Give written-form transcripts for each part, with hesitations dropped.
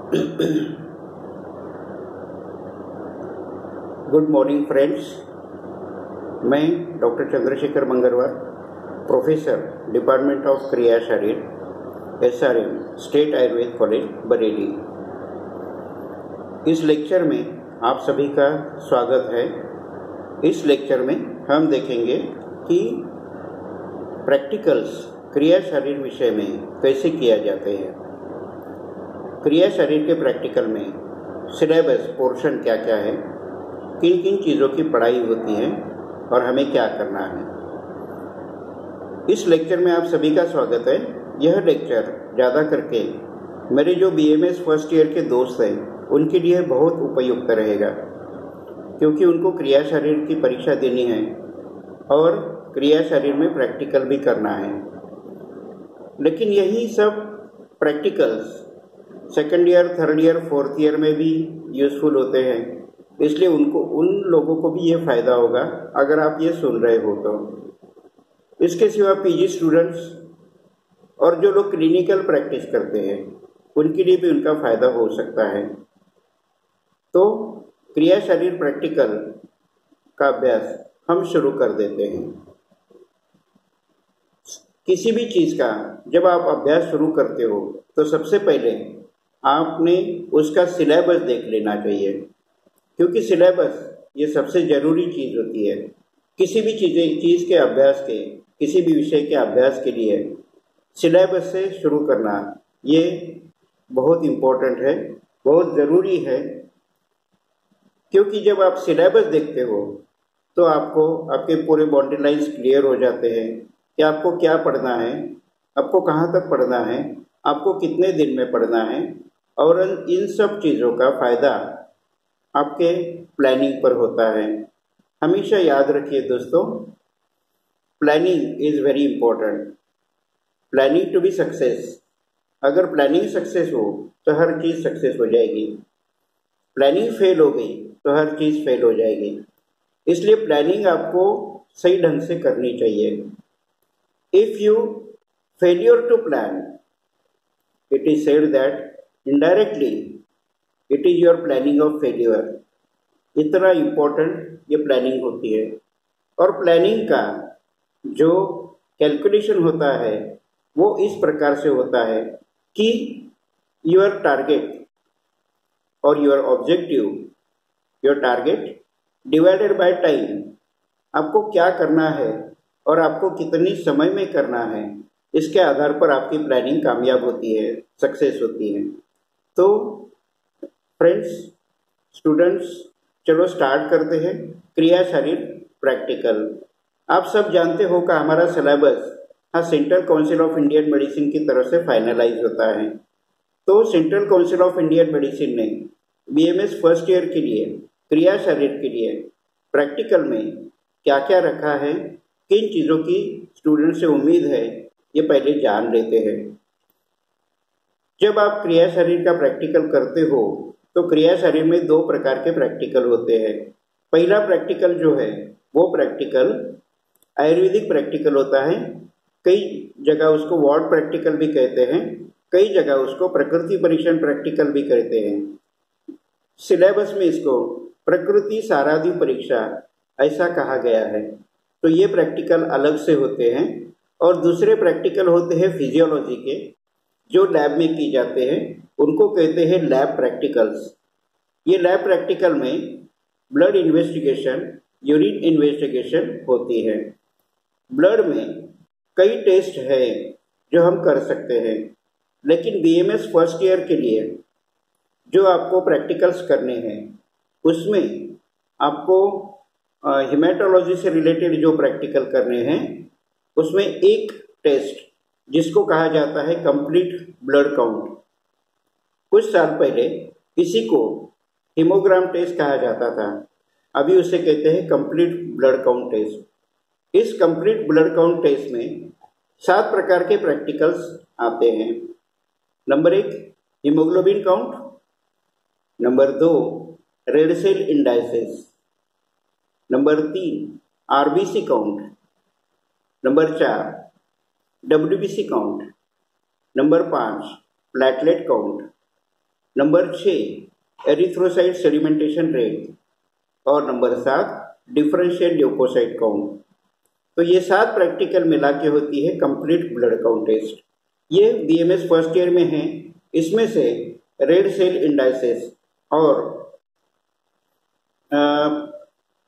Good morning friends. मैं doctor Chandrashekhar Mangarwar, professor department of क्रिया शरीर, SRM state Ayurved college Bareilly. इस लेक्चर में आप सभी का स्वागत है। इस लेक्चर में हम देखेंगे कि प्रैक्टिकल्स क्रिया शरीर विषय में कैसे किया जाते हैं। क्रिया शरीर के प्रैक्टिकल में सिलेबस पोर्शन क्या क्या है, किन किन चीज़ों की पढ़ाई होती है और हमें क्या करना है। इस लेक्चर में आप सभी का स्वागत है। यह लेक्चर ज़्यादा करके मेरे जो BMS फर्स्ट ईयर के दोस्त हैं उनके लिए बहुत उपयुक्त रहेगा, क्योंकि उनको क्रिया शरीर की परीक्षा देनी है और क्रिया शरीर में प्रैक्टिकल भी करना है। लेकिन यही सब practicals second year, third year, fourth year में भी यूज़फुल होते हैं, इसलिए उन लोगों को भी ये फ़ायदा होगा अगर आप ये सुन रहे हो तो। इसके सिवा PG स्टूडेंट्स और जो लोग क्लिनिकल प्रैक्टिस करते हैं उनके लिए भी उनका फ़ायदा हो सकता है। तो क्रिया शरीर प्रैक्टिकल का अभ्यास हम शुरू कर देते हैं। किसी भी चीज़ का जब आप अभ्यास शुरू करते हो तो सबसे पहले आपने उसका सिलेबस देख लेना चाहिए, क्योंकि सिलेबस ये सबसे ज़रूरी चीज़ होती है। किसी भी चीज़ के अभ्यास के, किसी भी विषय के अभ्यास के लिए सिलेबस से शुरू करना ये बहुत इम्पोर्टेंट है, बहुत ज़रूरी है। क्योंकि जब आप सिलेबस देखते हो तो आपको आपके पूरे बाउंड्री लाइन्स क्लियर हो जाते हैं कि आपको क्या पढ़ना है, आपको कहाँ तक पढ़ना है, आपको कितने दिन में पढ़ना है, और इन सब चीज़ों का फ़ायदा आपके प्लानिंग पर होता है। हमेशा याद रखिए दोस्तों, planning is very important. Planning to be success. अगर प्लानिंग सक्सेस हो तो हर चीज़ सक्सेस हो जाएगी। प्लानिंग फेल हो गई तो हर चीज़ फेल हो जाएगी। इसलिए प्लानिंग आपको सही ढंग से करनी चाहिए। If you failure to plan, it is said that indirectly it is your planning of failure। इतना इम्पोर्टेंट ये प्लानिंग होती है। और प्लानिंग का जो कैलकुलेशन होता है वो इस प्रकार से होता है कि योर टारगेट और your objective, your target divided by time, आपको क्या करना है और आपको कितनी समय में करना है, इसके आधार पर आपकी प्लानिंग कामयाब होती है, सक्सेस होती है। तो फ्रेंड्स, स्टूडेंट्स, चलो स्टार्ट करते हैं क्रिया शरीर प्रैक्टिकल। आप सब जानते हो कि हमारा syllabus central council of Indian medicine की तरफ से फाइनलाइज होता है। तो central council of Indian medicine ने BMS फर्स्ट ईयर के लिए क्रिया शरीर के लिए प्रैक्टिकल में क्या क्या रखा है, किन चीज़ों की स्टूडेंट से उम्मीद है, ये पहले जान लेते हैं। जब आप क्रिया शरीर का प्रैक्टिकल करते हो तो क्रिया शरीर में दो प्रकार के प्रैक्टिकल होते हैं। पहला प्रैक्टिकल जो है वो प्रैक्टिकल आयुर्वेदिक प्रैक्टिकल होता है। कई जगह उसको वार्ड प्रैक्टिकल भी कहते हैं, कई जगह उसको प्रकृति परीक्षण प्रैक्टिकल भी कहते हैं। सिलेबस में इसको प्रकृति सारादि परीक्षा ऐसा कहा गया है। तो ये प्रैक्टिकल अलग से होते हैं। और दूसरे प्रैक्टिकल होते हैं फिजियोलॉजी के, जो लैब में की जाते हैं, उनको कहते हैं लैब प्रैक्टिकल्स। ये लैब प्रैक्टिकल में ब्लड इन्वेस्टिगेशन, यूरिन इन्वेस्टिगेशन होती है। ब्लड में कई टेस्ट है जो हम कर सकते हैं, लेकिन BMS फर्स्ट ईयर के लिए जो आपको प्रैक्टिकल्स करने हैं उसमें आपको हेमेटोलॉजी से रिलेटेड जो प्रैक्टिकल करने हैं उसमें एक टेस्ट जिसको कहा जाता है कंप्लीट ब्लड काउंट। कुछ साल पहले इसी को हीमोग्राम टेस्ट कहा जाता था, अभी उसे कहते हैं कंप्लीट ब्लड काउंट टेस्ट। इस कंप्लीट ब्लड काउंट टेस्ट में 7 प्रकार के प्रैक्टिकल्स आते हैं। Number 1 haemoglobin count, number 2 red cell indices, number 3 RBC count, number 4 WBC count, number 5 platelet count, number 6 erythrocyte sedimentation rate और नंबर 7 डिफरेंशियल ल्यूकोसाइट काउंट। तो ये 7 practical मिला के होती है कंप्लीट ब्लड काउंट टेस्ट। ये बीएमएस फर्स्ट ईयर में है। इसमें से रेड सेल इंडाइसेस और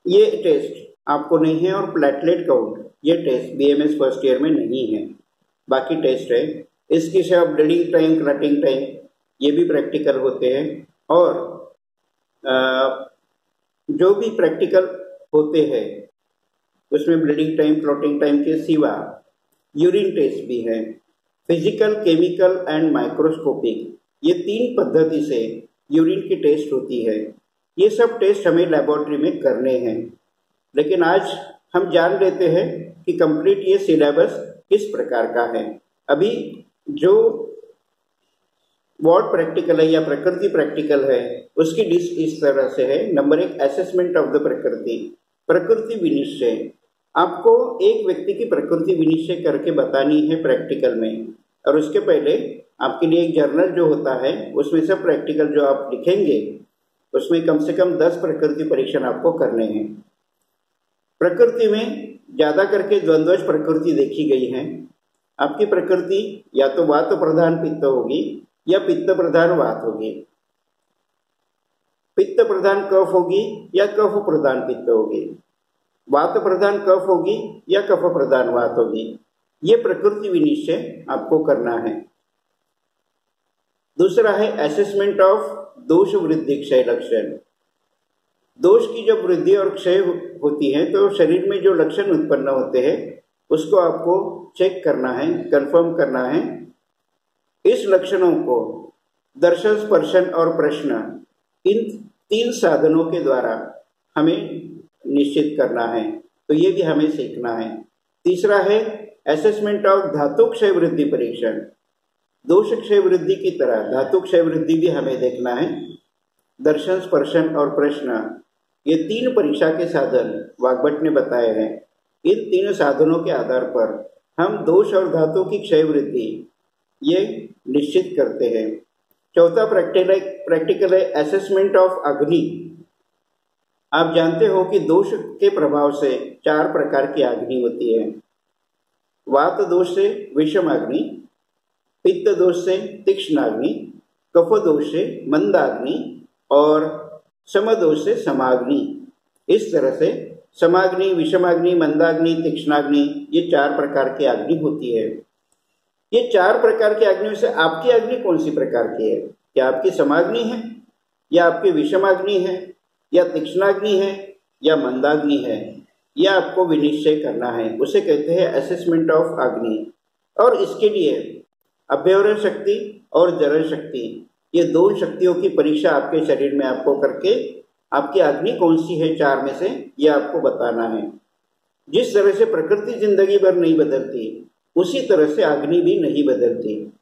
ये टेस्ट आपको नहीं है, और प्लेटलेट काउंट ये टेस्ट बीएमएस फर्स्ट ईयर में नहीं है। बाकी टेस्ट है। इसके सिवा ब्लीडिंग टाइम, क्लॉटिंग टाइम ये भी प्रैक्टिकल होते हैं। और जो भी प्रैक्टिकल होते हैं उसमें ब्लीडिंग टाइम, क्लॉटिंग टाइम के सिवा यूरिन टेस्ट भी है। फिजिकल, केमिकल एंड माइक्रोस्कोपिक ये 3 पद्धति से यूरिन की टेस्ट होती है। ये सब टेस्ट हमें लेबोरेटरी में करने हैं। लेकिन आज हम जान लेते हैं कि कंप्लीट ये सिलेबस किस प्रकार का है। अभी जो वार्ड प्रैक्टिकल है या प्रकृति प्रैक्टिकल है उसकी लिस्ट इस तरह से है। नंबर 1 असेसमेंट ऑफ द प्रकृति, प्रकृति विनिश्चय। आपको एक व्यक्ति की प्रकृति विनिश्चय करके बतानी है प्रैक्टिकल में, और उसके पहले आपके लिए एक जर्नल जो होता है उसमें सब प्रैक्टिकल जो आप लिखेंगे उसमें कम से कम 10 प्रकृति परीक्षण आपको करने हैं। प्रकृति में ज्यादा करके द्वंद्वज प्रकृति देखी गई है। आपकी प्रकृति या तो वात प्रधान पित्त होगी या पित्त प्रधान वात होगी, पित्त प्रधान कफ होगी या कफ प्रधान पित्त होगी, वात प्रधान कफ होगी या कफ प्रधान वात होगी। ये प्रकृति विनिश्चय आपको करना है। दूसरा है असेसमेंट ऑफ दोष वृद्धि क्षय लक्षण। दोष की जब वृद्धि और क्षय होती है तो शरीर में जो लक्षण उत्पन्न होते हैं उसको आपको चेक करना है, कंफर्म करना है। इस लक्षणों को दर्शन, स्पर्शन और प्रश्न, इन 3 साधनों के द्वारा हमें निश्चित करना है। तो ये भी हमें सीखना है। तीसरा है असेसमेंट ऑफ धातु क्षय वृद्धि परीक्षण। दोष क्षय वृद्धि की तरह धातु क्षय वृद्धि भी हमें देखना है। दर्शन, स्पर्शन और प्रश्न ये 3 परीक्षा के साधन वाग्भट ने बताए हैं। इन 3 साधनों के आधार पर हम दोष और धातु की क्षय वृद्धि ये निश्चित करते हैं। चौथा प्रैक्टिकल है असेसमेंट ऑफ अग्नि। आप जानते हो कि दोष के प्रभाव से 4 प्रकार की अग्नि होती है। वात दोष से विषम अग्नि, पित्त दोष से तीक्ष्ण अग्नि, कफ दोष से मंदाग्नि और समदोष से समाग्नि। इस तरह से समाग्नि, विषमाग्नि, मंदाग्नि, तीक्ष्णाग्नि ये 4 प्रकार की अग्नि होती है। ये 4 प्रकार की अग्नि में से आपकी अग्नि कौन सी प्रकार की है? क्या आपकी समाग्नि है या आपकी विषमाग्नि है या तीक्ष्णाग्नि है या मंदाग्नि है? यह आपको विनिश्चय करना है। उसे कहते हैं असेसमेंट ऑफ अग्नि। और इसके लिए अभ्यवरण शक्ति और जरण शक्ति ये 2 शक्तियों की परीक्षा आपके शरीर में आपको करके आपकी अग्नि कौन सी है 4 में से ये आपको बताना है। जिस तरह से प्रकृति जिंदगी भर नहीं बदलती उसी तरह से अग्नि भी नहीं बदलती,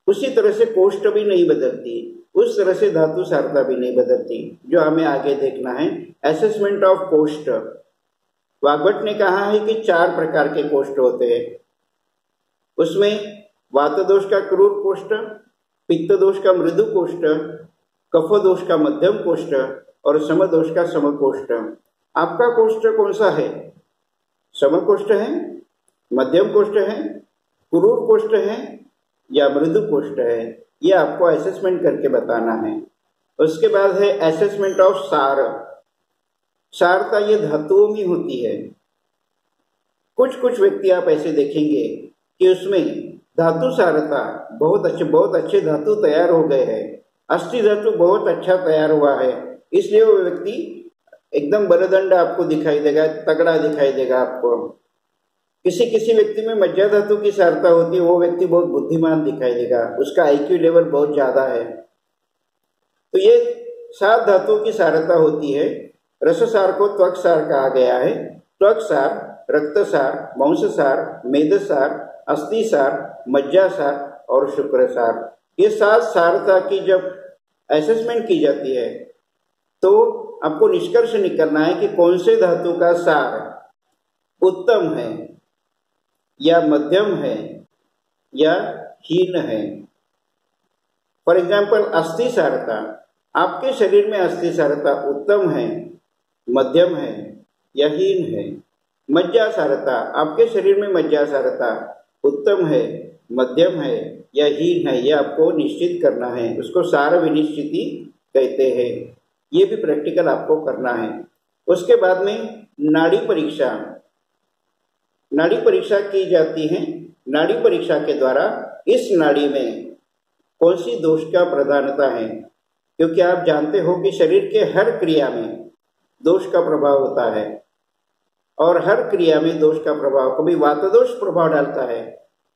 उसी तरह से कोष्ठ भी नहीं बदलती, उस तरह से धातु सारता भी नहीं बदलती। जो हमें आगे देखना है असेसमेंट ऑफ कोष्ठ। वाग्भट ने कहा है कि 4 प्रकार के कोष्ठ होते हैं। उसमें वात दोष का क्रूर कोष्ठ, पित्त दोष का मृदु कोष्ठ, कफ दोष का मध्यम कोष्ठ और समदोष का समकोष्ठ। आपका कोष्ठ कौन सा है? समकोष्ठ है, मध्यम कोष्ठ है, क्रूर कोष्ठ है या मृदु कोष्ठ है? ये आपको असेसमेंट करके बताना है। उसके बाद है असेसमेंट ऑफ सार। सारता ये धातुओं में होती है। कुछ कुछ व्यक्ति आप ऐसे देखेंगे कि उसमें धातु सारता बहुत अच्छे धातु तैयार हो गए हैं, अस्थि धातु बहुत अच्छा तैयार हुआ है, इसलिए वो व्यक्ति एकदम बलदंड आपको दिखाई देगा, तगड़ा दिखाई देगा आपको। किसी किसी व्यक्ति में मज्जा धातु की सारता होती है, वो व्यक्ति बहुत बुद्धिमान दिखाई देगा, उसका आईक्यू लेवल बहुत ज्यादा है। तो ये 7 धातुओं की सारता होती है। रससार को त्वक सार कहा गया है। त्वक सार, रक्त सार, मांस सार, मेद सार, अस्थि सार, मज्जा सार और शुक्र सार। ये 7 सारता की जब असेसमेंट की जाती है तो आपको निष्कर्ष निकालना है कि कौन से धातु का सार उत्तम है या मध्यम है या हीन है। फॉर एग्जाम्पल अस्थि क्षारता, आपके शरीर में अस्थि क्षारता उत्तम है, मध्यम है या हीन है। मज्जा क्षारता, आपके शरीर में मज्जा क्षारता उत्तम है, मध्यम है या हीन है, यह आपको निश्चित करना है। उसको सार विनिश्चिति कहते हैं। ये भी प्रैक्टिकल आपको करना है। उसके बाद में नाड़ी परीक्षा, नाड़ी परीक्षा की जाती है। नाड़ी परीक्षा के द्वारा इस नाड़ी में कौन सी दोष का प्रधानता है, क्योंकि आप जानते हो कि शरीर के हर क्रिया में दोष का प्रभाव होता है और हर क्रिया में दोष का प्रभाव कभी वात दोष प्रभाव डालता है,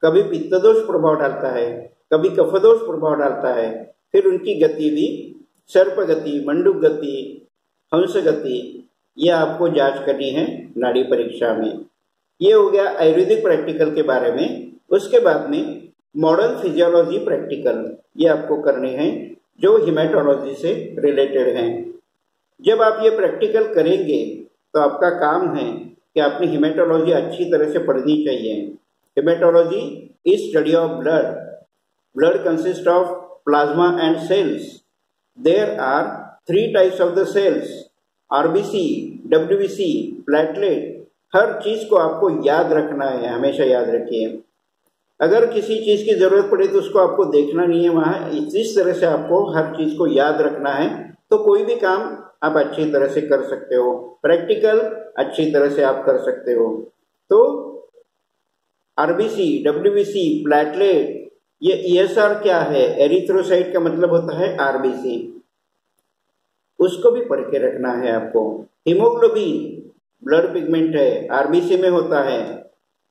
कभी पित्त दोष प्रभाव डालता है, कभी कफ दोष प्रभाव डालता है। फिर उनकी गति भी सर्प गति, मंडूक गति, हंस गति, ये आपको जांच करनी है नाड़ी परीक्षा में। ये हो गया आयुर्वेदिक प्रैक्टिकल के बारे में। उसके बाद में मॉडर्न फिजियोलॉजी प्रैक्टिकल, ये आपको करने हैं जो हिमेटोलॉजी से रिलेटेड हैं। जब आप ये प्रैक्टिकल करेंगे तो आपका काम है कि आपने हिमेटोलॉजी अच्छी तरह से पढ़नी चाहिए। Haematology is study of blood. Blood consist of plasma and cells. There are 3 types of the cells, RBC, WBC, platelet. हर चीज को आपको याद रखना है, हमेशा याद रखिए। अगर किसी चीज की जरूरत पड़े तो उसको आपको देखना नहीं है वहां, इस तरह से आपको हर चीज को याद रखना है, तो कोई भी काम आप अच्छी तरह से कर सकते हो। प्रैक्टिकल अच्छी तरह से आप कर सकते हो। तो आरबीसी, डब्ल्यूबीसी, प्लेटलेट, ये ईएसआर क्या है? एरिथ्रोसाइट का मतलब होता है आरबीसी, उसको भी पढ़ के रखना है आपको। हीमोग्लोबिन ब्लड पिगमेंट है, आरबीसी में होता है।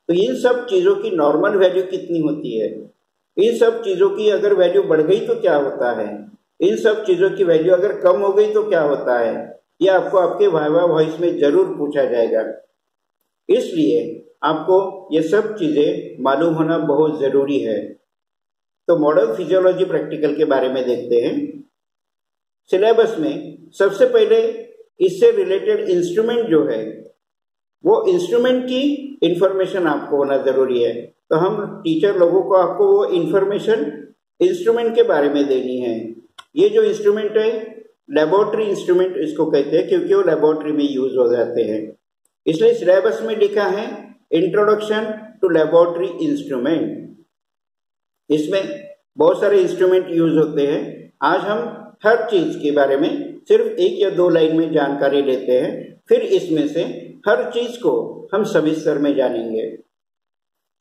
तो इन सब चीजों की नॉर्मल वैल्यू कितनी होती है, इन सब चीजों की अगर वैल्यू बढ़ गई तो क्या होता है, इन सब चीजों की वैल्यू अगर कम हो गई तो क्या होता है, ये आपको आपके वाइवा वॉइस में जरूर पूछा जाएगा। इसलिए आपको ये सब चीजें मालूम होना बहुत जरूरी है। तो मॉडर्न फिजियोलॉजी प्रैक्टिकल के बारे में देखते हैं। सिलेबस में सबसे पहले इससे रिलेटेड इंस्ट्रूमेंट जो है, वो इंस्ट्रूमेंट की इंफॉर्मेशन आपको होना जरूरी है। तो हम टीचर लोगों को आपको वो इंफॉर्मेशन इंस्ट्रूमेंट के बारे में देनी है। ये जो इंस्ट्रूमेंट है लेबोरेटरी इंस्ट्रूमेंट इसको कहते हैं, क्योंकि वो लेबोरेटरी में यूज हो जाते हैं। इसलिए सिलेबस में लिखा है इंट्रोडक्शन टू लेबोरेटरी इंस्ट्रूमेंट। इसमें बहुत सारे इंस्ट्रूमेंट यूज होते हैं। आज हम हर चीज के बारे में सिर्फ 1 या 2 लाइन में जानकारी लेते हैं, फिर इसमें से हर चीज को हम सविस्तर में जानेंगे।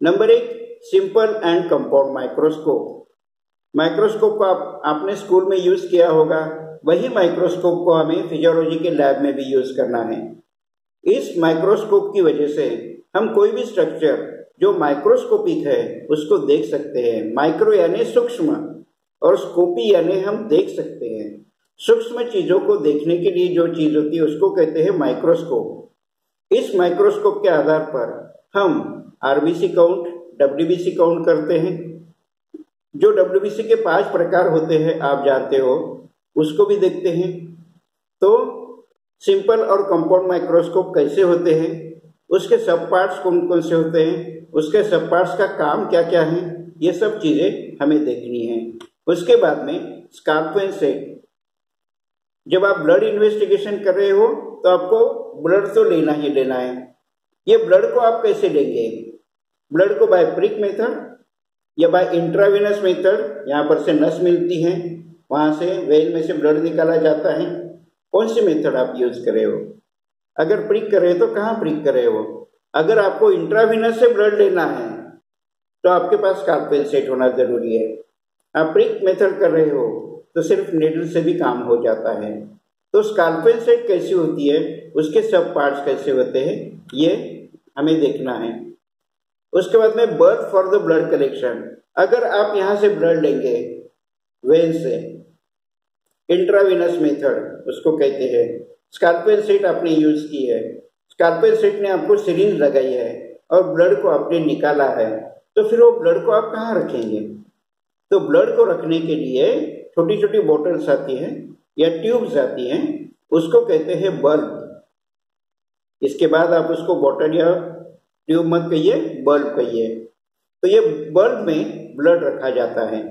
Number 1, simple and compound microscope. Microscope को आपने स्कूल में यूज किया होगा, वही माइक्रोस्कोप को हमें फिजियोलॉजी के लैब में भी यूज करना है। इस माइक्रोस्कोप की वजह से हम कोई भी स्ट्रक्चर जो माइक्रोस्कोपिक है उसको देख सकते हैं। माइक्रो यानी सूक्ष्म और स्कोपी यानी हम देख सकते हैं। सूक्ष्म चीजों को देखने के लिए जो चीज होती है उसको कहते हैं माइक्रोस्कोप। इस माइक्रोस्कोप के आधार पर हम आरबीसी काउंट, डब्ल्यूबीसी काउंट करते हैं। जो डब्ल्यूबीसी के 5 प्रकार होते हैं आप जानते हो, उसको भी देखते हैं। तो सिंपल और कंपाउंड माइक्रोस्कोप कैसे होते हैं, उसके सब पार्ट्स कौन कौन से होते हैं, उसके सब पार्ट्स का काम क्या क्या है, ये सब चीजें हमें देखनी है। उसके बाद में स्कार्प सेट। जब आप ब्लड इन्वेस्टिगेशन कर रहे हो तो आपको ब्लड तो लेना ही लेना है। ये ब्लड को आप कैसे लेंगे? ब्लड को बाय प्रिक मेथड या बाय इंट्रावेनस मेथड। यहाँ पर से नस मिलती है, वहां से वेन में से ब्लड निकाला जाता है। कौन सी मेथड आप यूज कर रहे हो? अगर प्रिक कर रहे हो तो कहाँ प्रिक कर रहे हो? अगर आपको इंट्रावेनस से ब्लड लेना है तो आपके पास स्कार्पेल सेट होना जरूरी है। आप प्रिक मेथड कर रहे हो तो सिर्फ नीडल से भी काम हो जाता है। तो स्कार्पेल सेट कैसी होती है, उसके सब पार्ट्स कैसे होते हैं, ये हमें देखना है। उसके बाद में birth for the blood collection. अगर आप यहाँ से ब्लड लेंगे वेन से, इंट्रावेनस मेथड उसको कहते हैं। स्कार्पेल सेट आपने यूज की है, स्कार्पेल सेट ने आपको सिरिंज लगाई है और ब्लड को आपने निकाला है, तो फिर वो ब्लड को आप कहाँ रखेंगे? तो ब्लड को रखने के लिए छोटी छोटी बोतल्स आती हैं या ट्यूब्स आती हैं, उसको कहते हैं बल्ब। इसके बाद आप उसको बोतल या ट्यूब मत कहिए, बल्ब कहिए। तो ये बल्ब में ब्लड रखा जाता है।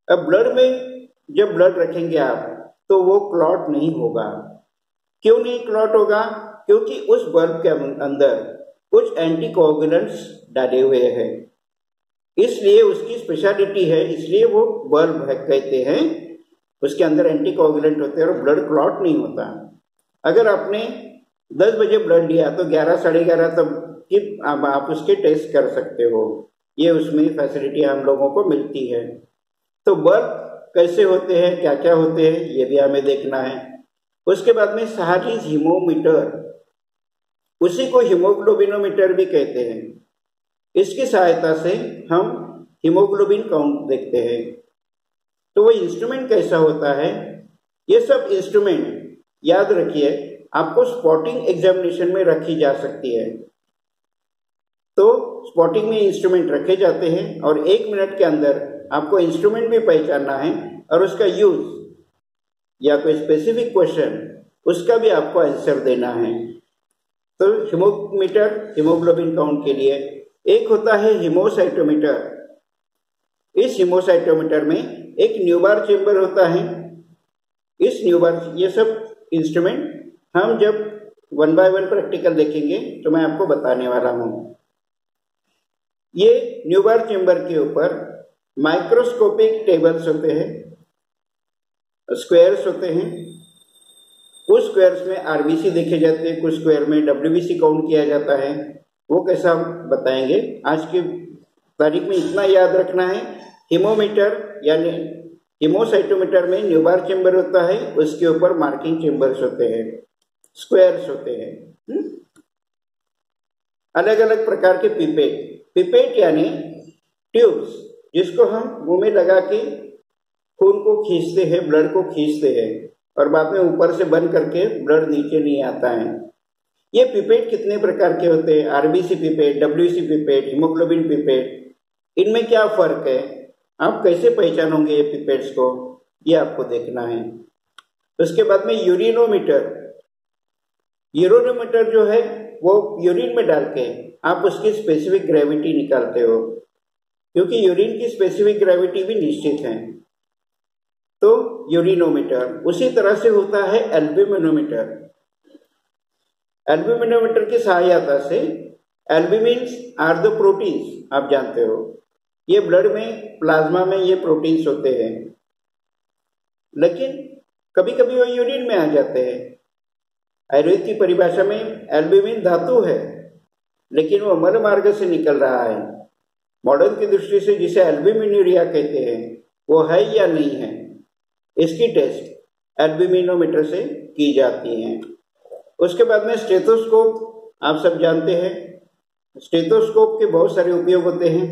अब ब्लड में जब ब्लड रखेंगे आप तो वो क्लॉट नहीं होगा। क्यों नहीं क्लॉट होगा? क्योंकि उस बल्ब के अंदर कुछ एंटीकोगुलेंट्स डाले हुए हैं, इसलिए उसकी स्पेशलिटी है, इसलिए वो बल्ब है कहते हैं। उसके अंदर एंटीकोगुलेंट होते हैं और ब्लड क्लॉट नहीं होता। अगर आपने 10 बजे ब्लड लिया तो 11 साढ़े 11 तक कि आप उसके टेस्ट कर सकते हो। ये उसमें फैसिलिटी हम लोगों को मिलती है। तो बल्ब कैसे होते हैं, क्या क्या होते हैं, ये भी हमें देखना है। उसके बाद में सारीज हीमोमीटर, उसी को हीमोग्लोबिनोमीटर भी कहते हैं। इसकी सहायता से हम हीमोग्लोबिन काउंट देखते हैं। तो वो इंस्ट्रूमेंट कैसा होता है? ये सब इंस्ट्रूमेंट याद रखिए, आपको स्पॉटिंग एग्जामिनेशन में रखी जा सकती है। तो स्पॉटिंग में इंस्ट्रूमेंट रखे जाते हैं और 1 मिनट के अंदर आपको इंस्ट्रूमेंट भी पहचानना है और उसका यूज या कोई स्पेसिफिक क्वेश्चन उसका भी आपको आंसर देना है। तो हीमोमीटर हीमोग्लोबिन काउंट के लिए, एक होता है हीमोसाइटोमीटर। इस हीमोसाइटोमीटर में एक न्यूबार चेंबर होता है। इस न्यूबार, ये सब इंस्ट्रूमेंट हम जब 1 बाय 1 प्रैक्टिकल देखेंगे तो मैं आपको बताने वाला हूँ। ये न्यूबार चेंबर के ऊपर माइक्रोस्कोपिक टेबल्स होते हैं, स्क्वायर्स होते हैं। कुछ स्क्वायर्स में आरबीसी देखे जाते हैं, कुछ स्क्वायर में डब्ल्यूबीसी काउंट किया जाता है। वो कैसा हम बताएंगे। आज की तारीख में इतना याद रखना है, हीमोमीटर यानी हीमोसाइटोमीटर में न्यूबार चेंबर होता है, उसके ऊपर मार्किंग चेंबर्स होते हैं, स्क्वायर्स होते हैं। अलग अलग प्रकार के पिपेट, पिपेट यानी ट्यूब्स, जिसको हम मुंह में लगा के खून को खींचते हैं, ब्लड को खींचते हैं और बाद में ऊपर से बंद करके ब्लड नीचे नहीं आता है। ये पिपेट कितने प्रकार के होते हैं? RBC pipette, WC pipette, haemoglobin pipette. इनमें क्या फर्क है, आप कैसे पहचानोगे ये पिपेट्स को, ये आपको देखना है। उसके बाद में यूरिनोमीटर। यूरिनोमीटर जो है वो यूरिन में डाल के आप उसकी स्पेसिफिक ग्रेविटी निकालते हो, क्योंकि यूरिन की स्पेसिफिक ग्रेविटी भी निश्चित है। तो यूरिनोमीटर। उसी तरह से होता है एल्ब्यूमिनोमीटर। एल्ब्यूमिनोमीटर की सहायता से, एल्ब्यूमिन्स आर द प्रोटीन्स, आप जानते हो, ये ब्लड में, प्लाज्मा में ये प्रोटीन्स होते हैं, लेकिन कभी कभी वो यूरिन में आ जाते हैं। आयुर्वेद की परिभाषा में एल्ब्यूमिन धातु है, लेकिन वो मल मार्ग से निकल रहा है। मॉडर्न की दृष्टि से जिसे एल्ब्यूमिन्यूरिया कहते हैं, वो है या नहीं है, इसकी टेस्ट एल्ब्यूमिनोमीटर से की जाती है। उसके बाद में स्टेथोस्कोप, आप सब जानते हैं। स्टेथोस्कोप के बहुत सारे उपयोग होते हैं।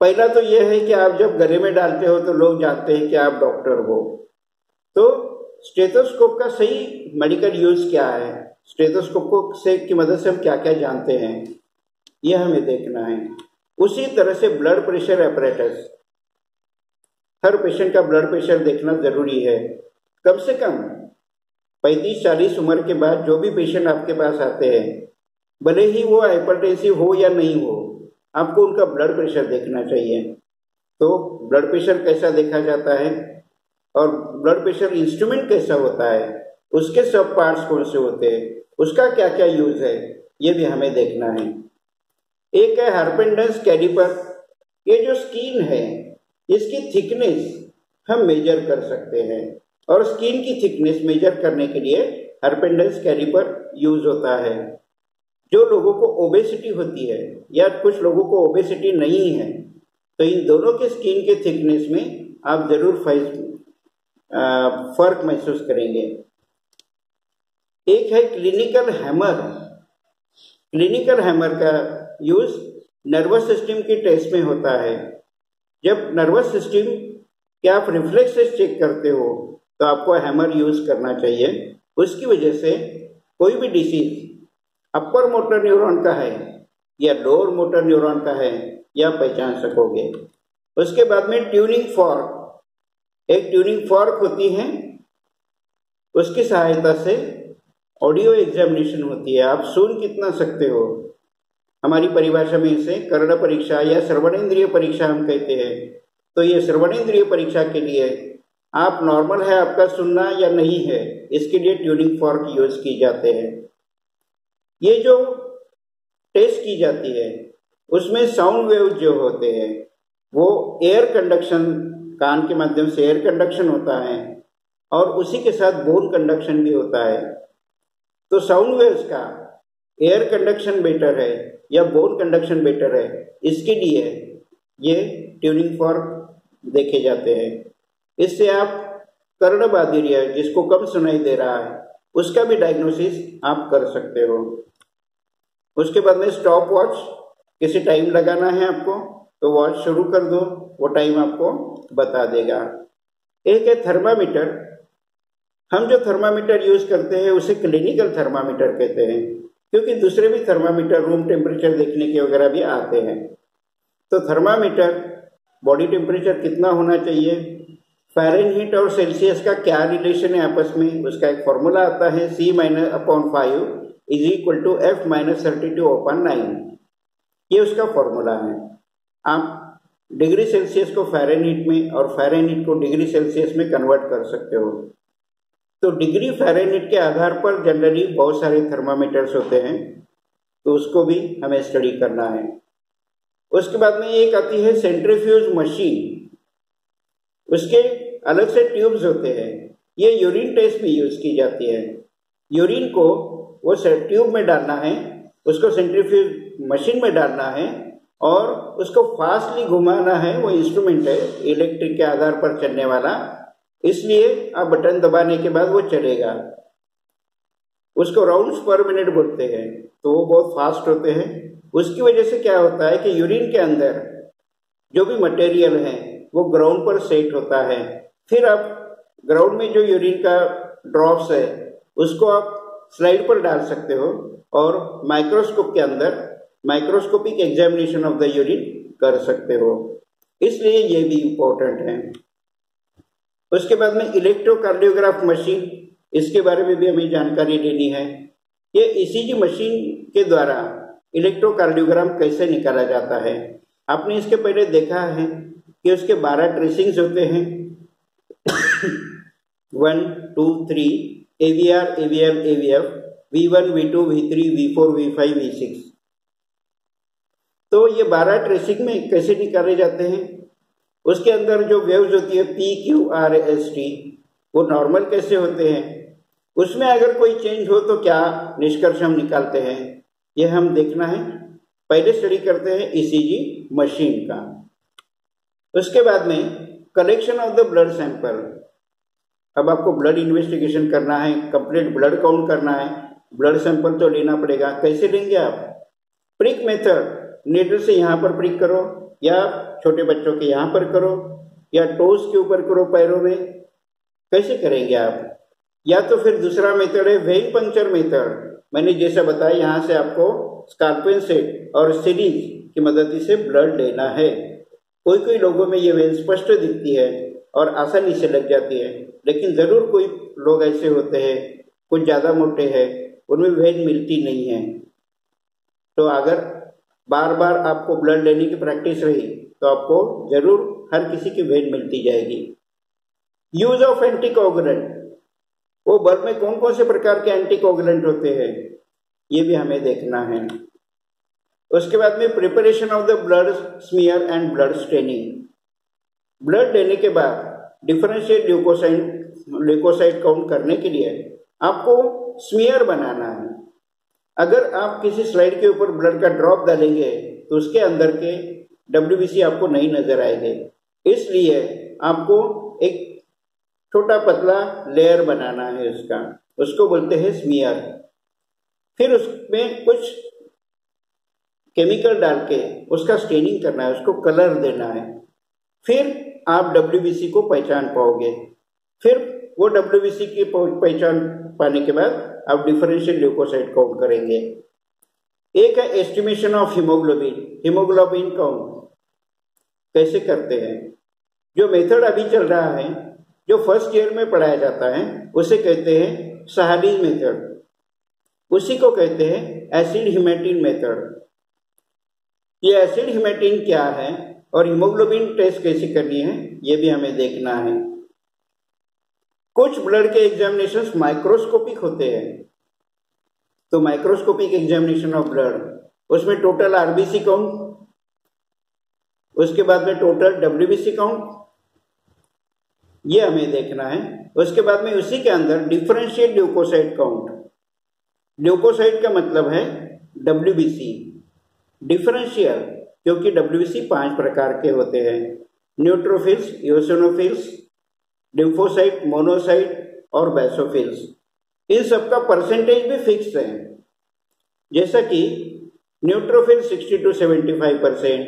पहला तो यह है कि आप जब गले में डालते हो तो लोग जानते हैं कि आप डॉक्टर हो। तो स्टेथोस्कोप का सही मेडिकल यूज क्या है, स्टेथोस्कोप से की मदद से हम क्या क्या जानते हैं, यह हमें देखना है। उसी तरह से ब्लड प्रेशर एपरेटस, हर पेशेंट का ब्लड प्रेशर देखना जरूरी है। कम से कम 35-40 उम्र के बाद जो भी पेशेंट आपके पास आते हैं, भले ही वो हाइपरटेंसिव हो या नहीं हो, आपको उनका ब्लड प्रेशर देखना चाहिए। तो ब्लड प्रेशर कैसा देखा जाता है और ब्लड प्रेशर इंस्ट्रूमेंट कैसा होता है, उसके सब पार्ट्स कौन से होते हैं, उसका क्या क्या यूज है, ये भी हमें देखना है। एक है हार्पेंडेंस कैलिपर। ये जो स्किन है, इसकी थिकनेस हम मेजर कर सकते हैं और स्किन की थिकनेस मेजर करने के लिए हार्पेंडेंस कैलिपर यूज होता है। जो लोगों को ओबेसिटी होती है या कुछ लोगों को ओबेसिटी नहीं है, तो इन दोनों के स्किन के थिकनेस में आप जरूर फर्क महसूस करेंगे। एक है क्लिनिकल हैमर। क्लिनिकल हैमर का यूज नर्वस सिस्टम की टेस्ट में होता है। जब नर्वस सिस्टम के आप रिफ्लेक्सेस चेक करते हो तो आपको हैमर यूज करना चाहिए। उसकी वजह से कोई भी डिसीज अपर मोटर न्यूरॉन का है या लोअर मोटर न्यूरॉन का है, यह पहचान सकोगे। उसके बाद में ट्यूनिंग फॉर्क, एक ट्यूनिंग फॉर्क होती है, उसकी सहायता से ऑडियो एग्जामिनेशन होती है। आप सुन कितना सकते हो, हमारी परिभाषा में इसे कर्ण परीक्षा या श्रवणेंद्रिय परीक्षा हम कहते हैं। तो ये श्रवणेंद्रिय परीक्षा के लिए आप नॉर्मल है आपका सुनना या नहीं है, इसके लिए ट्यूनिंग फॉर्क यूज की जाते हैं। ये जो टेस्ट की जाती है उसमें साउंड वेव जो होते हैं वो एयर कंडक्शन, कान के माध्यम से एयर कंडक्शन होता है और उसी के साथ बोन कंडक्शन भी होता है। तो साउंड वेव्स का एयर कंडक्शन बेटर है या बोन कंडक्शन बेटर है, इसके लिए ये ट्यूनिंग फॉर्क देखे जाते हैं। इससे आप कर्ण बाधिर्य जिसको कम सुनाई दे रहा है उसका भी डायग्नोसिस आप कर सकते हो। उसके बाद में स्टॉप वॉच, किसी टाइम लगाना है आपको तो वॉच शुरू कर दो, वो टाइम आपको बता देगा। एक है थर्मामीटर। हम जो थर्मामीटर यूज करते हैं उसे क्लिनिकल थर्मामीटर कहते हैं, क्योंकि दूसरे भी थर्मामीटर रूम टेम्परेचर देखने के वगैरह भी आते हैं। तो थर्मामीटर बॉडी टेम्परेचर कितना होना चाहिए, फ़ारेनहीट और सेल्सियस का क्या रिलेशन है आपस में, उसका एक फॉर्मूला आता है C-5 is equal to F-32/9। ये उसका फॉर्मूला है। आप डिग्री सेल्सियस को फ़ारेनहीट में और फ़ारेनहीट को डिग्री सेल्सियस में कन्वर्ट कर सकते हो। तो डिग्री फ़ारेनहीट के आधार पर जनरली बहुत सारे थर्मामीटर्स होते हैं, तो उसको भी हमें स्टडी करना है। उसके बाद में एक आती है सेंट्रीफ्यूज मशीन। उसके अलग से ट्यूब्स होते हैं। ये यूरिन टेस्ट में यूज की जाती है। यूरिन को वो ट्यूब में डालना है, उसको सेंट्रीफ्यूज मशीन में डालना है और उसको फास्टली घुमाना है। वो इंस्ट्रूमेंट है इलेक्ट्रिक के आधार पर चलने वाला, इसलिए आप बटन दबाने के बाद वो चलेगा। उसको राउंड्स पर मिनट बोलते हैं, तो वो बहुत फास्ट होते हैं। उसकी वजह से क्या होता है कि यूरिन के अंदर जो भी मटेरियल है वो ग्राउंड पर सेट होता है। फिर आप ग्राउंड में जो यूरिन का ड्रॉप्स है उसको आप स्लाइड पर डाल सकते हो और माइक्रोस्कोप के अंदर microscopic examination of the urine कर सकते हो, इसलिए ये भी इम्पोर्टेंट है। उसके बाद में इलेक्ट्रोकार्डियोग्राफ मशीन, इसके बारे में भी हमें जानकारी लेनी है। ये ईसीजी मशीन के द्वारा इलेक्ट्रोकार्डियोग्राम कैसे निकाला जाता है। आपने इसके पहले देखा है कि उसके 12 ट्रेसिंग्स होते हैं 1, 2, 3 AVR, AVM, AVF, V1, V2, V3, V4, V5, V6। तो ये 12 ट्रेसिंग में कैसे निकाले जाते हैं, उसके अंदर जो वेव्स होती है PQRST वो नॉर्मल कैसे होते हैं, उसमें अगर कोई चेंज हो तो क्या निष्कर्ष हम निकालते हैं, यह हम देखना है। पहले स्टडी करते हैं ईसीजी मशीन का। उसके बाद में collection of the blood sample. अब आपको ब्लड इन्वेस्टिगेशन करना है, कंप्लीट ब्लड काउंट करना है, ब्लड सैंपल तो लेना पड़ेगा। कैसे लेंगे आप, प्रिक मेथड, नीडल से यहाँ पर प्रिक करो या छोटे बच्चों के यहाँ पर करो या टोस के ऊपर करो पैरों में, कैसे करेंगे आप। या तो फिर दूसरा मेथड है वेन पंक्चर मेथड। मैंने जैसा बताया यहाँ से आपको स्कार्पेन सेट और सिरिंज की मदद से ब्लड लेना है। कोई कोई लोगों में ये वेन स्पष्ट दिखती है और आसानी से लग जाती है, लेकिन ज़रूर कोई लोग ऐसे होते हैं कुछ ज़्यादा मोटे हैं उनमें वेन मिलती नहीं है। तो अगर बार बार आपको ब्लड लेने की प्रैक्टिस रही तो आपको जरूर हर किसी की वेन मिलती जाएगी। यूज ऑफ एंटीकोगुलेंट, वो ब्लड में कौन कौन से प्रकार के एंटीकोगुलेंट होते हैं ये भी हमें देखना है। उसके बाद में preparation of the blood smear and blood staining. Blood लेने के बाद डिफरेंशिएट ल्यूकोसाइट काउंट करने के लिए आपको स्मीयर बनाना है। अगर आप किसी स्लाइड के ऊपर ब्लड का ड्रॉप डालेंगे तो उसके अंदर के WBC आपको नहीं नजर आएंगे, इसलिए आपको एक छोटा पतला लेयर बनाना है उसका, उसको बोलते हैं स्मीयर। फिर उसमें कुछ केमिकल डाल के उसका स्टेनिंग करना है, उसको कलर देना है, फिर आप WBC को पहचान पाओगे। फिर वो WBC की पहचान पाने के बाद आप डिफरेंशियल ल्यूकोसाइट काउंट करेंगे। एक है estimation of haemoglobin. Haemoglobin count कैसे करते हैं, जो मेथड अभी चल रहा है जो फर्स्ट ईयर में पढ़ाया जाता है उसे कहते हैं सहालीज मेथड, उसी को कहते हैं एसिड हिमेटिन मेथड। ये एसिड हिमेटिन क्या है और हीमोग्लोबिन टेस्ट कैसे करनी है ये भी हमें देखना है। कुछ ब्लड के एग्जामिनेशंस माइक्रोस्कोपिक होते हैं। तो माइक्रोस्कोपिक एग्जामिनेशन ऑफ ब्लड, उसमें टोटल आरबीसी काउंट, उसके बाद में टोटल डब्ल्यूबीसी काउंट, ये हमें देखना है। उसके बाद में उसी के अंदर डिफरेंशियल ल्यूकोसाइट काउंट। ल्यूकोसाइट का मतलब है डब्ल्यूबीसी, डिफरेंशियल क्योंकि डब्ल्यूबीसी 5 प्रकार के होते हैं, न्यूट्रोफिल्स, इओसिनोफिल्स, लिम्फोसाइट, मोनोसाइट और बेसोफिल्स। इन सबका परसेंटेज भी फिक्स है, जैसा कि न्यूट्रोफिल 60 to 75%,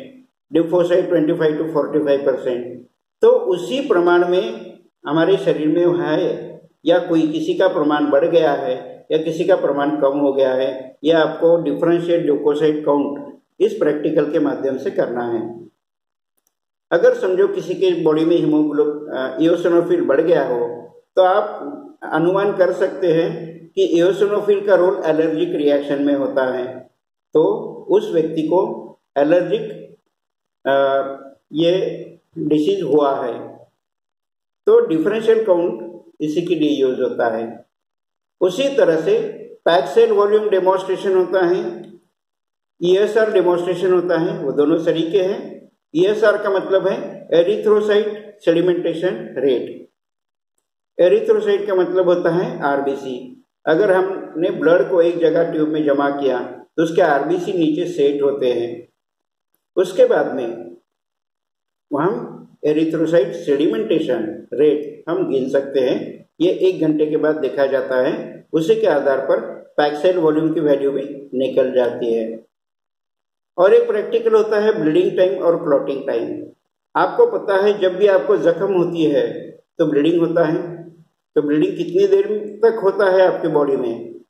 लिम्फोसाइट 25 to 45%। तो उसी प्रमाण में हमारे शरीर में है, या कोई किसी का प्रमाण बढ़ गया है या किसी का प्रमाण कम हो गया है, यह आपको डिफरेंशियल ल्यूकोसाइट काउंट इस प्रैक्टिकल के माध्यम से करना है। अगर समझो किसी के बॉडी में इओसिनोफिल बढ़ गया हो, तो आप अनुमान कर सकते हैं कि इओसिनोफिल का रोल एलर्जिक रिएक्शन में होता है, तो उस व्यक्ति को एलर्जिक ये डिसीज हुआ है। तो डिफरेंशियल काउंट इसी के लिए यूज होता है। उसी तरह से पैक्ड सेल वॉल्यूम डेमोन्स्ट्रेशन होता है, ईएसआर डेमोन्स्ट्रेशन होता है, वो दोनों तरीके हैं। ईएसआर का मतलब है एरिथ्रोसाइट सेडिमेंटेशन रेट। एरिथ्रोसाइट का मतलब होता है आरबीसी। अगर हमने ब्लड को एक जगह ट्यूब में जमा किया तो उसके आरबीसी नीचे सेट होते हैं। उसके बाद में हम एरिथ्रोसाइट सेडिमेंटेशन रेट हम गिन सकते हैं, ये 1 घंटे के बाद देखा जाता है। उसी के आधार पर पैक्ड सेल वॉल्यूम की वैल्यू भी निकल जाती है। और एक प्रैक्टिकल होता है ब्लीडिंग टाइम और क्लॉटिंग टाइम। आपको पता है जब भी आपको जख्म होती है तो ब्लीडिंग होता है, तो ब्लीडिंग कितनी देर तक होता है आपके बॉडी में,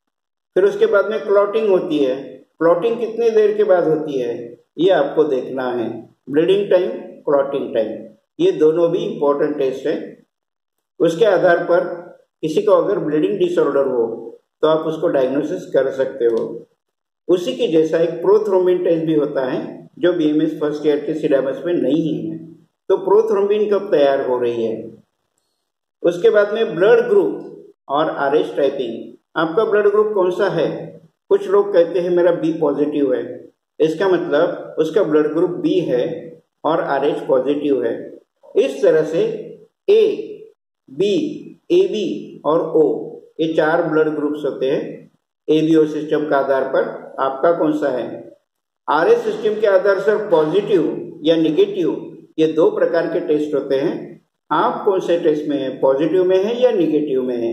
फिर उसके बाद में क्लॉटिंग होती है, क्लॉटिंग कितनी देर के बाद होती है, ये आपको देखना है। ब्लीडिंग टाइम, क्लॉटिंग टाइम, ये दोनों भी इम्पोर्टेंट टेस्ट है। उसके आधार पर किसी को अगर ब्लीडिंग डिसऑर्डर हो तो आप उसको डायग्नोसिस कर सकते हो। उसी के जैसा एक प्रोथ्रोम्बिन टेस्ट भी होता है जो बीएमएस फर्स्ट ईयर के सिलेबस में नहीं है। तो प्रोथ्रोम्बिन कब तैयार हो रही है। उसके बाद में ब्लड ग्रुप और आरएच टाइपिंग। आपका ब्लड ग्रुप कौन सा है। कुछ लोग कहते हैं मेरा बी पॉजिटिव है, इसका मतलब उसका ब्लड ग्रुप बी है और आरएच पॉजिटिव है। इस तरह से ए, बी, ए बी और ओ, ये 4 ब्लड ग्रुप्स होते हैं। एबीओ सिस्टम का आधार पर आपका कौन सा है। आरएच सिस्टम के आधार से पॉजिटिव या निगेटिव, ये 2 प्रकार के टेस्ट होते हैं। आप कौन से टेस्ट में है, पॉजिटिव में है या निगेटिव में है।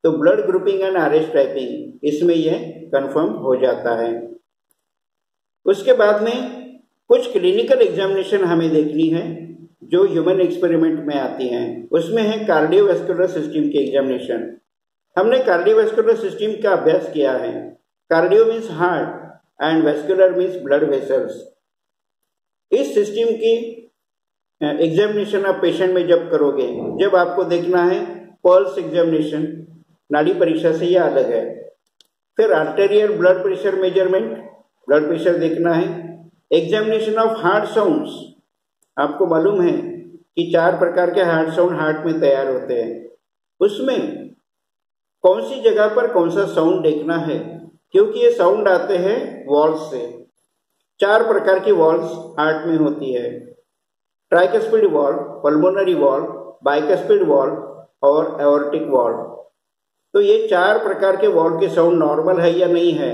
तो blood grouping and RH typing, इसमें यह कंफर्म हो जाता है। उसके बाद में कुछ क्लिनिकल एग्जामिनेशन हमें देखनी है जो ह्यूमन एक्सपेरिमेंट में आती हैं। उसमें है कार्डियोवैस्कुलर सिस्टम की एग्जामिनेशन। हमने कार्डियोवैस्कुलर सिस्टम का अभ्यास किया है। Cardio means heart and vascular means blood vessels. इस सिस्टम की एग्जामिनेशन आप पेशेंट में जब करोगे, जब आपको देखना है पल्स एग्जामिनेशन, नाड़ी परीक्षा से यह अलग है। फिर arterial blood pressure measurement, blood pressure देखना है। एग्जामिनेशन ऑफ हार्ट साउंड्स, आपको मालूम है कि 4 प्रकार के हार्ट साउंड हार्ट में तैयार होते हैं। उसमें कौन सी जगह पर कौन सा साउंड देखना है, क्योंकि ये साउंड आते हैं वॉल्स से। 4 प्रकार की वॉल्स हार्ट में होती है, tricuspid valve, pulmonary valve, bicuspid valve और एओर्टिक वॉल्व। तो ये 4 प्रकार के वॉल्व के साउंड नॉर्मल है या नहीं है।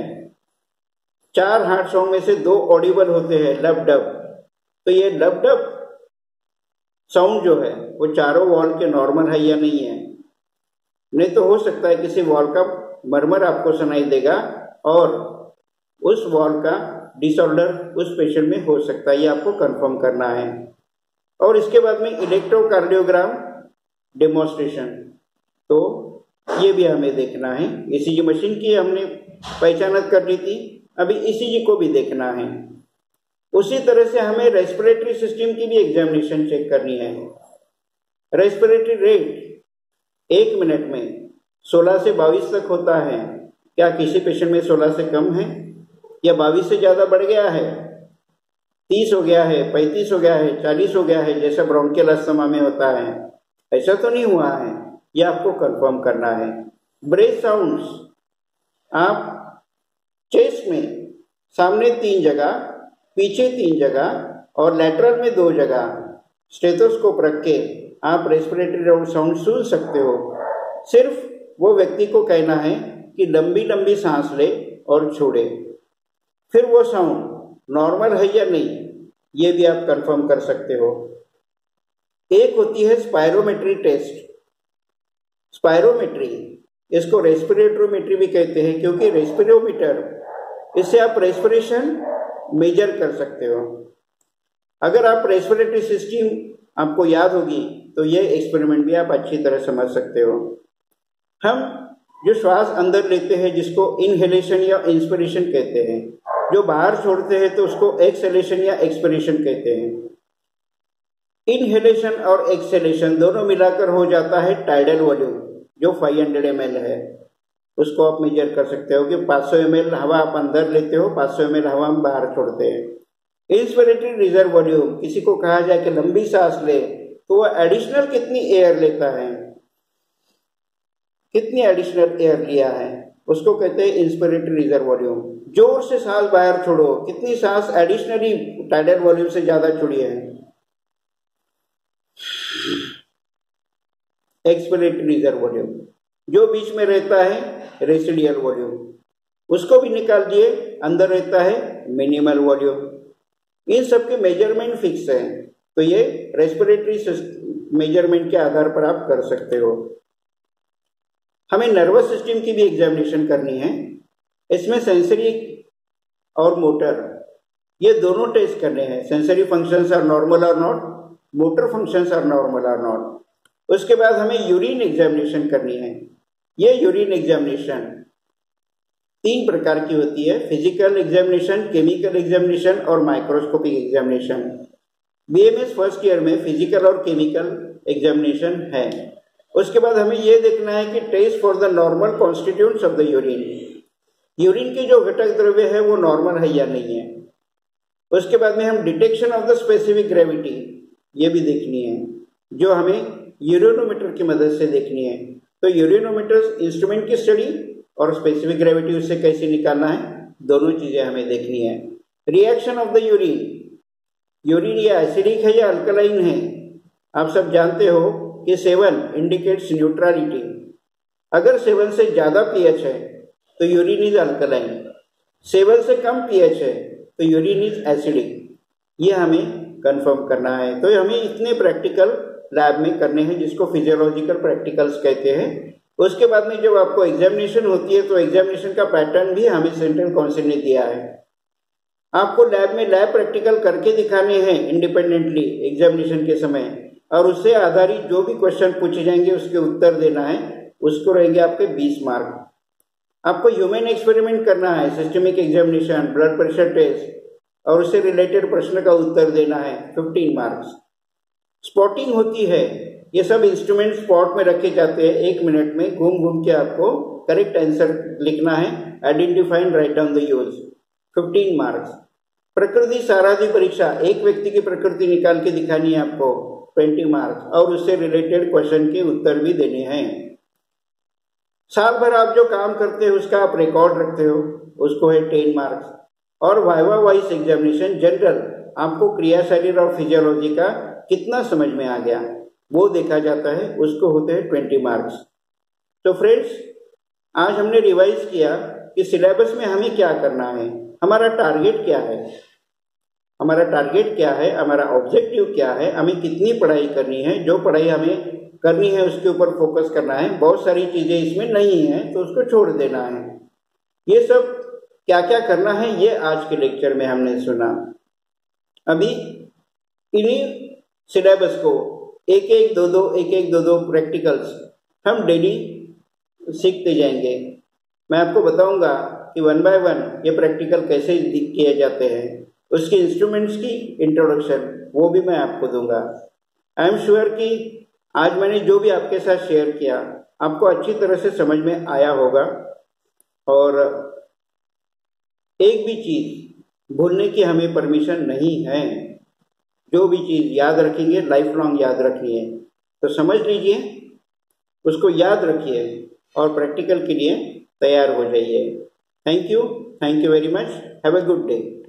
4 हार्ट साउंड में से 2 ऑडिबल होते हैं, लब डब। तो ये लब डब साउंड जो है वो चारों वॉल्व के नॉर्मल है या नहीं है। नहीं तो हो सकता है किसी वॉल्व का मरमर आपको सुनाई देगा और उस वॉल्व का डिसऑर्डर उस पेशेंट में हो सकता है, ये आपको कंफर्म करना है। और इसके बाद में इलेक्ट्रोकार्डियोग्राम डेमोन्स्ट्रेशन, तो ये भी हमें देखना है। ईसीजी मशीन की हमने पहचान कर ली थी, अभी ईसीजी को भी देखना है। उसी तरह से हमें रेस्पिरेटरी सिस्टम की भी एग्जामिनेशन चेक करनी है। रेस्पिरेटरी रेट 1 मिनट में 16 से 22 तक होता है। क्या किसी पेशेंट में 16 से कम है या 22 से ज़्यादा बढ़ गया है, 30 हो गया है, 35 हो गया है, 40 हो गया है, जैसा ब्रोंकियल अस्थमा में होता है। ऐसा तो नहीं हुआ है। ये आपको कंफर्म करना है। ब्रेथ साउंड्स आप चेस्ट में सामने 3 जगह, पीछे 3 जगह और लैटरल में 2 जगह स्टेथोस्कोप रख के आप रेस्पिरेटरी साउंड सुन सकते हो। सिर्फ वो व्यक्ति को कहना है कि लंबी लंबी सांस ले और छोड़े। फिर वो साउंड नॉर्मल है या नहीं ये भी आप कंफर्म कर सकते हो। एक होती है स्पायरोमेट्री टेस्ट। स्पायरोमेट्री, इसको रेस्पिरेटरोमेट्री भी कहते हैं, क्योंकि रेस्पिरोमीटर, इससे आप रेस्पिरेशन मेजर कर सकते हो। अगर आप रेस्पिरेटरी सिस्टम आपको याद होगी तो ये एक्सपेरिमेंट भी आप अच्छी तरह समझ सकते हो। हम जो श्वास अंदर लेते हैं जिसको इनहेलेशन या इंस्पिरेशन कहते हैं, जो बाहर छोड़ते हैं तो उसको एक्सहेलेशन या एक्सपिरेशन कहते हैं। इनहेलेशन और एक्सहेलेशन दोनों मिलाकर हो जाता है टाइडल वॉल्यूम, जो 500 ml है। उसको आप मेजर कर सकते हो कि 500 ml हवा आप अंदर लेते हो, 500 ml हवा हम बाहर छोड़ते हैं। इंस्पिरेटरी रिजर्व वॉल्यूम, किसी को कहा जाए कि लंबी सांस ले तो वह एडिशनल कितनी एयर लेता है, कितनी एडिशनल एयर लिया है, उसको कहते हैं इंस्पिरेटरी रिजर्व वॉल्यूम। जोर से सांस बाहर छोड़ो, कितनी सांस एडिशनली टाइडल वॉल्यूम से ज्यादा छोड़ी है, एक्सपिरेटरी रिजर्व वॉल्यूम। जो बीच में रहता है रेसिडियल वॉल्यूम, उसको भी निकाल दिए, अंदर रहता है मिनिमल वॉल्यूम। इन सब के मेजरमेंट फिक्स है, तो ये रेस्पिरेटरी मेजरमेंट के आधार पर आप कर सकते हो। हमें नर्वस सिस्टम की भी एग्जामिनेशन करनी है। इसमें सेंसरी और मोटर, ये दोनों टेस्ट करने हैं। सेंसरी फंक्शंस आर नॉर्मल और not, motor functions are normal और नॉट। उसके बाद हमें यूरिन एग्जामिनेशन करनी है। ये यूरिन एग्जामिनेशन 3 प्रकार की होती है: फिजिकल एग्जामिनेशन, केमिकल एग्जामिनेशन और microscopic examination. BMS first year में फिजिकल और केमिकल एग्जामिनेशन है। उसके बाद हमें यह देखना है कि test for the normal constituents of the urine, urine के जो घटक द्रव्य है वो नॉर्मल है या नहीं है। उसके बाद में हम detection of the specific gravity, ये भी देखनी है, जो हमें यूरिनोमीटर की मदद से देखनी है। तो यूरिनोमीटर इंस्ट्रूमेंट की स्टडी और स्पेसिफिक ग्रेविटी उससे कैसे निकालना है, दोनों चीजें हमें देखनी है। Reaction of the urine, urine ये एसिडिक है या अल्कलाइन है। आप सब जानते हो कि 7 इंडिकेट्स न्यूट्रलिटी। अगर 7 से ज्यादा पीएच है तो यूरिन इज अल्कलाइन, 7 से कम पीएच है तो यूरिन इज एसिडिक। ये हमें कंफर्म करना है। तो हमें इतने प्रैक्टिकल लैब में करने हैं, जिसको फिजियोलॉजिकल प्रैक्टिकल्स कहते हैं। उसके बाद में जब आपको एग्जामिनेशन होती है तो एग्जामिनेशन का पैटर्न भी हमें सेंट्रल काउंसिल ने दिया है। आपको लैब में लैब प्रैक्टिकल करके दिखाने हैं इंडिपेंडेंटली एग्जामिनेशन के समय, और उससे आधारित जो भी क्वेश्चन पूछे जाएंगे उसके उत्तर देना है। उसको रहेंगे आपके 20 मार्क। आपको ह्यूमन एक्सपेरिमेंट करना है, systemic examination, blood pressure test और उससे रिलेटेड प्रश्न का उत्तर देना है, 15 मार्क्स। स्पॉटिंग होती है, ये सब इंस्ट्रूमेंट स्पॉट में रखे जाते हैं। 1 मिनट में घूम घूम के आपको करेक्ट आंसर लिखना है, identify and write down the use, 15 marks. प्रकृति सारादी परीक्षा, एक व्यक्ति की प्रकृति निकाल के दिखानी है आपको, 20 मार्क्स, और उससे रिलेटेड क्वेश्चन के उत्तर भी देने हैं। साल भर आप जो काम करते हो उसका आप रिकॉर्ड रखते हो, उसको है 10 मार्क्स। और वाइवा वाइस एग्जामिनेशन जनरल, आपको क्रिया शरीर और फिजियोलॉजी का कितना समझ में आ गया वो देखा जाता है, उसको होते हैं 20 मार्क्स। तो फ्रेंड्स, आज हमने रिवाइज किया कि सिलेबस में हमें क्या करना है, हमारा टारगेट क्या है, हमारा टारगेट क्या है, हमारा ऑब्जेक्टिव क्या है, हमें कितनी पढ़ाई करनी है, जो पढ़ाई हमें करनी है उसके ऊपर फोकस करना है। बहुत सारी चीजें इसमें नहीं है तो उसको छोड़ देना है। ये सब क्या क्या करना है ये आज के लेक्चर में हमने सुना। अभी इन्हीं सिलेबस को एक एक दो दो प्रैक्टिकल्स हम डेली सीखते जाएंगे। मैं आपको बताऊंगा कि 1 बाय 1 ये प्रैक्टिकल कैसे किए जाते हैं, उसके इंस्ट्रूमेंट्स की इंट्रोडक्शन वो भी मैं आपको दूंगा। आई एम श्योर कि आज मैंने जो भी आपके साथ शेयर किया आपको अच्छी तरह से समझ में आया होगा, और एक भी चीज भूलने की हमें परमिशन नहीं है। जो भी चीज याद रखेंगे लाइफ लॉन्ग याद रखनी है। तो समझ लीजिए उसको याद रखिए और प्रैक्टिकल के लिए तैयार हो जाइए। Thank you very much. Have a good day.